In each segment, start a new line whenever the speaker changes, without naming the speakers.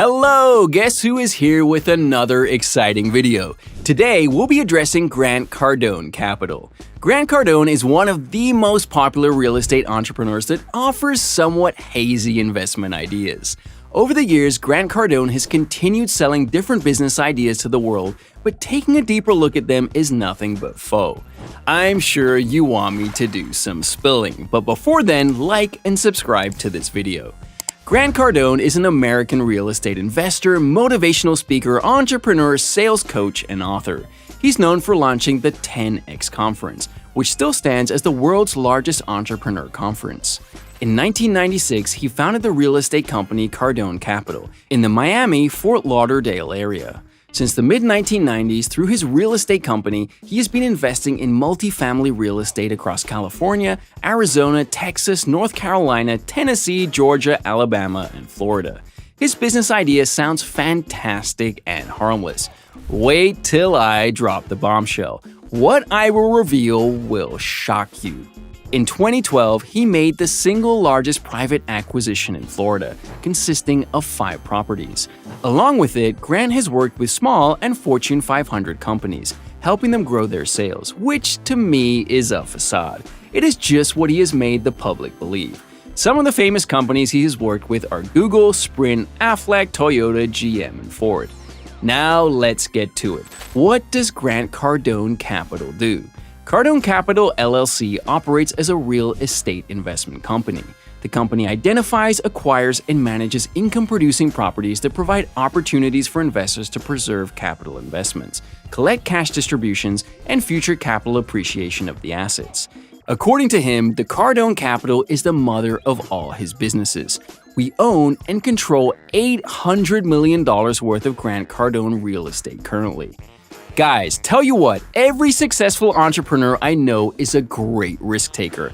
Hello! Guess who is here with another exciting video? Today, we'll be addressing Grant Cardone Capital. Grant Cardone is one of the most popular real estate entrepreneurs that offers somewhat hazy investment ideas. Over the years, Grant Cardone has continued selling different business ideas to the world, but taking a deeper look at them is nothing but faux. I'm sure you want me to do some spilling, but before then, like and subscribe to this video. Grant Cardone is an American real estate investor, motivational speaker, entrepreneur, sales coach, and author. He's known for launching the 10X Conference, which still stands as the world's largest entrepreneur conference. In 1996, he founded the real estate company Cardone Capital in the Miami-Fort Lauderdale area. Since the mid-1990s, through his real estate company, he has been investing in multifamily real estate across California, Arizona, Texas, North Carolina, Tennessee, Georgia, Alabama, and Florida. His business idea sounds fantastic and harmless. Wait till I drop the bombshell. What I will reveal will shock you. In 2012, he made the single largest private acquisition in Florida, consisting of 5 properties. Along with it, Grant has worked with small and Fortune 500 companies, helping them grow their sales, which to me is a facade. It is just what he has made the public believe. Some of the famous companies he has worked with are Google, Sprint, Aflac, Toyota, GM, and Ford. Now let's get to it. What does Grant Cardone Capital do? Cardone Capital LLC operates as a real estate investment company. The company identifies, acquires, and manages income-producing properties that provide opportunities for investors to preserve capital investments, collect cash distributions, and future capital appreciation of the assets. According to him, the Cardone Capital is the mother of all his businesses. We own and control $800 million worth of Grant Cardone real estate currently. Guys, tell you what, every successful entrepreneur I know is a great risk taker,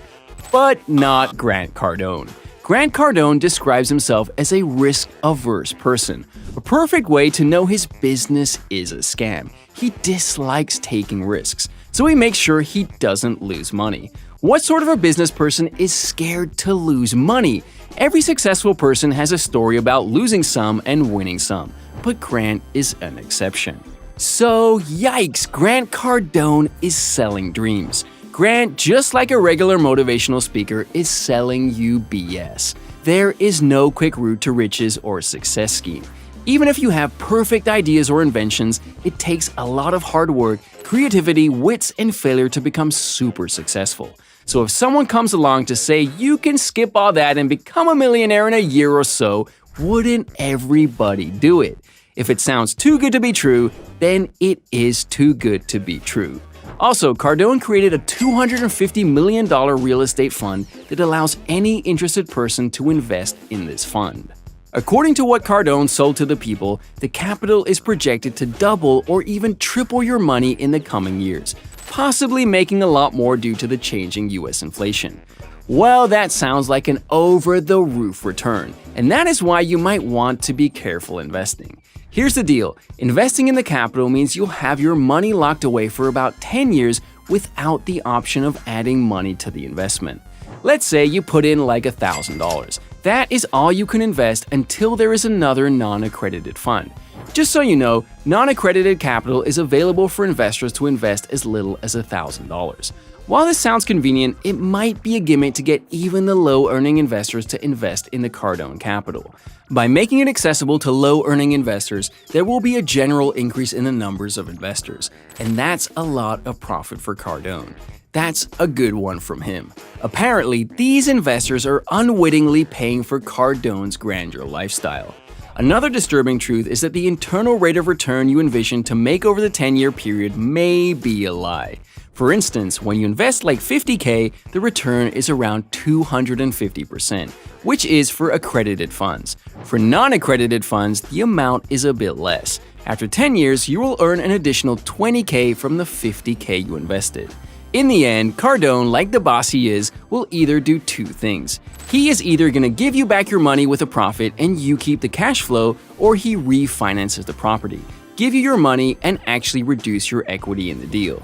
but not Grant Cardone. Grant Cardone describes himself as a risk-averse person, a perfect way to know his business is a scam. He dislikes taking risks, so he makes sure he doesn't lose money. What sort of a business person is scared to lose money? Every successful person has a story about losing some and winning some, but Grant is an exception. So, yikes, Grant Cardone is selling dreams. Grant, just like a regular motivational speaker, is selling you BS. There is no quick route to riches or success scheme. Even if you have perfect ideas or inventions, it takes a lot of hard work, creativity, wits, and failure to become super successful. So if someone comes along to say you can skip all that and become a millionaire in a year or so, wouldn't everybody do it? If it sounds too good to be true, then it is too good to be true. Also, Cardone created a $250 million real estate fund that allows any interested person to invest in this fund. According to what Cardone sold to the people, the capital is projected to double or even triple your money in the coming years, possibly making a lot more due to the changing US inflation. Well, that sounds like an over-the-roof return, and that is why you might want to be careful investing. Here's the deal, investing in the capital means you'll have your money locked away for about 10 years without the option of adding money to the investment. Let's say you put in like $1,000. That is all you can invest until there is another non-accredited fund. Just so you know, non-accredited capital is available for investors to invest as little as $1,000. While this sounds convenient, it might be a gimmick to get even the low-earning investors to invest in the Cardone Capital. By making it accessible to low-earning investors, there will be a general increase in the numbers of investors, and that's a lot of profit for Cardone. That's a good one from him. Apparently, these investors are unwittingly paying for Cardone's grandeur lifestyle. Another disturbing truth is that the internal rate of return you envision to make over the 10-year period may be a lie. For instance, when you invest like $50K, the return is around 250%, which is for accredited funds. For non-accredited funds, the amount is a bit less. After 10 years, you will earn an additional $20K from the $50K you invested. In the end, Cardone, like the boss he is, will either do two things. He is either going to give you back your money with a profit and you keep the cash flow, or he refinances the property, give you your money, and actually reduce your equity in the deal.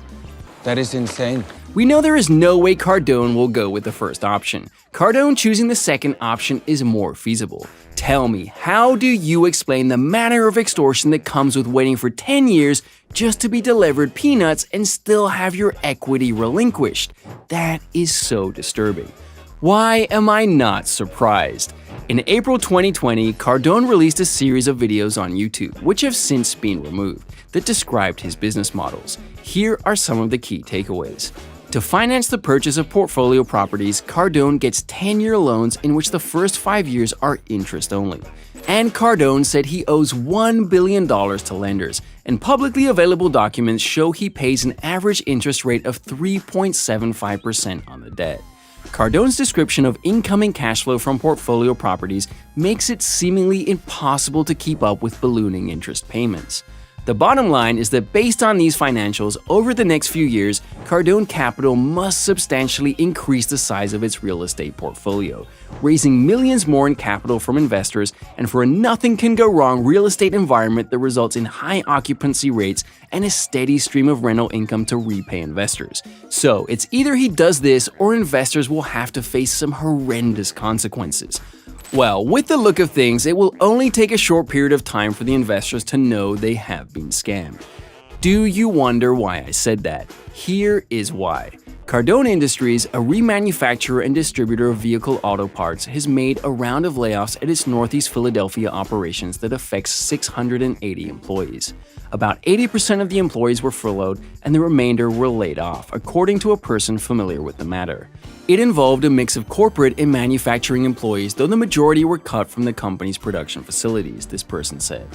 That is insane.
We know there is no way Cardone will go with the first option. Cardone choosing the second option is more feasible. Tell me, how do you explain the manner of extortion that comes with waiting for 10 years just to be delivered peanuts and still have your equity relinquished? That is so disturbing. Why am I not surprised? In April 2020, Cardone released a series of videos on YouTube, which have since been removed, that described his business models. Here are some of the key takeaways. To finance the purchase of portfolio properties, Cardone gets 10-year loans in which the first 5 years are interest only. And Cardone said he owes $1 billion to lenders, and publicly available documents show he pays an average interest rate of 3.75% on the debt. Cardone's description of incoming cash flow from portfolio properties makes it seemingly impossible to keep up with ballooning interest payments. The bottom line is that based on these financials, over the next few years, Cardone Capital must substantially increase the size of its real estate portfolio, raising millions more in capital from investors, and for a nothing-can-go-wrong real estate environment that results in high occupancy rates and a steady stream of rental income to repay investors. So it's either he does this or investors will have to face some horrendous consequences. Well, with the look of things, it will only take a short period of time for the investors to know they have been scammed. Do you wonder why I said that? Here is why. Cardone Industries, a remanufacturer and distributor of vehicle auto parts, has made a round of layoffs at its Northeast Philadelphia operations that affects 680 employees. About 80% of the employees were furloughed and the remainder were laid off, according to a person familiar with the matter. It involved a mix of corporate and manufacturing employees, though the majority were cut from the company's production facilities, this person said.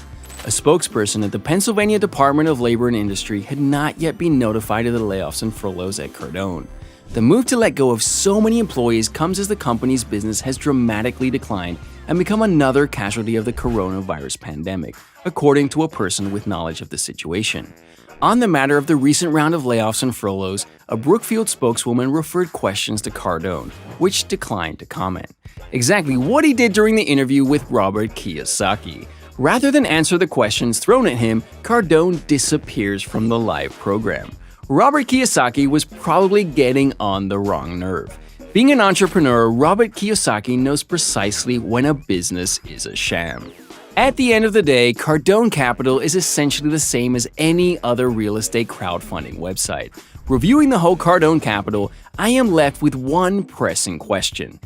A spokesperson at the Pennsylvania Department of Labor and Industry had not yet been notified of the layoffs and furloughs at Cardone. The move to let go of so many employees comes as the company's business has dramatically declined and become another casualty of the coronavirus pandemic, according to a person with knowledge of the situation. On the matter of the recent round of layoffs and furloughs, a Brookfield spokeswoman referred questions to Cardone, which declined to comment. Exactly what he did during the interview with Robert Kiyosaki. Rather than answer the questions thrown at him, Cardone disappears from the live program. Robert Kiyosaki was probably getting on the wrong nerve. Being an entrepreneur, Robert Kiyosaki knows precisely when a business is a sham. At the end of the day, Cardone Capital is essentially the same as any other real estate crowdfunding website. Reviewing the whole Cardone Capital, I am left with one pressing question.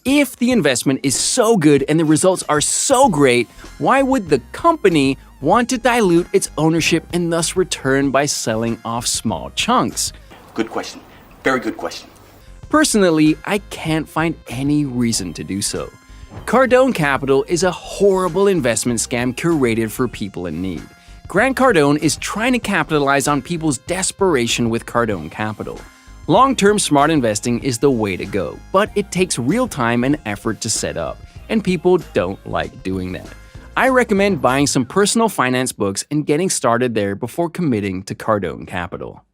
If the investment is so good and the results are so great, why would the company want to dilute its ownership and thus return by selling off small chunks?
Good question. Very good question.
Personally, I can't find any reason to do so. Cardone Capital is a horrible investment scam curated for people in need. Grant Cardone is trying to capitalize on people's desperation with Cardone Capital. Long-term smart investing is the way to go, but it takes real time and effort to set up, and people don't like doing that. I recommend buying some personal finance books and getting started there before committing to Cardone Capital.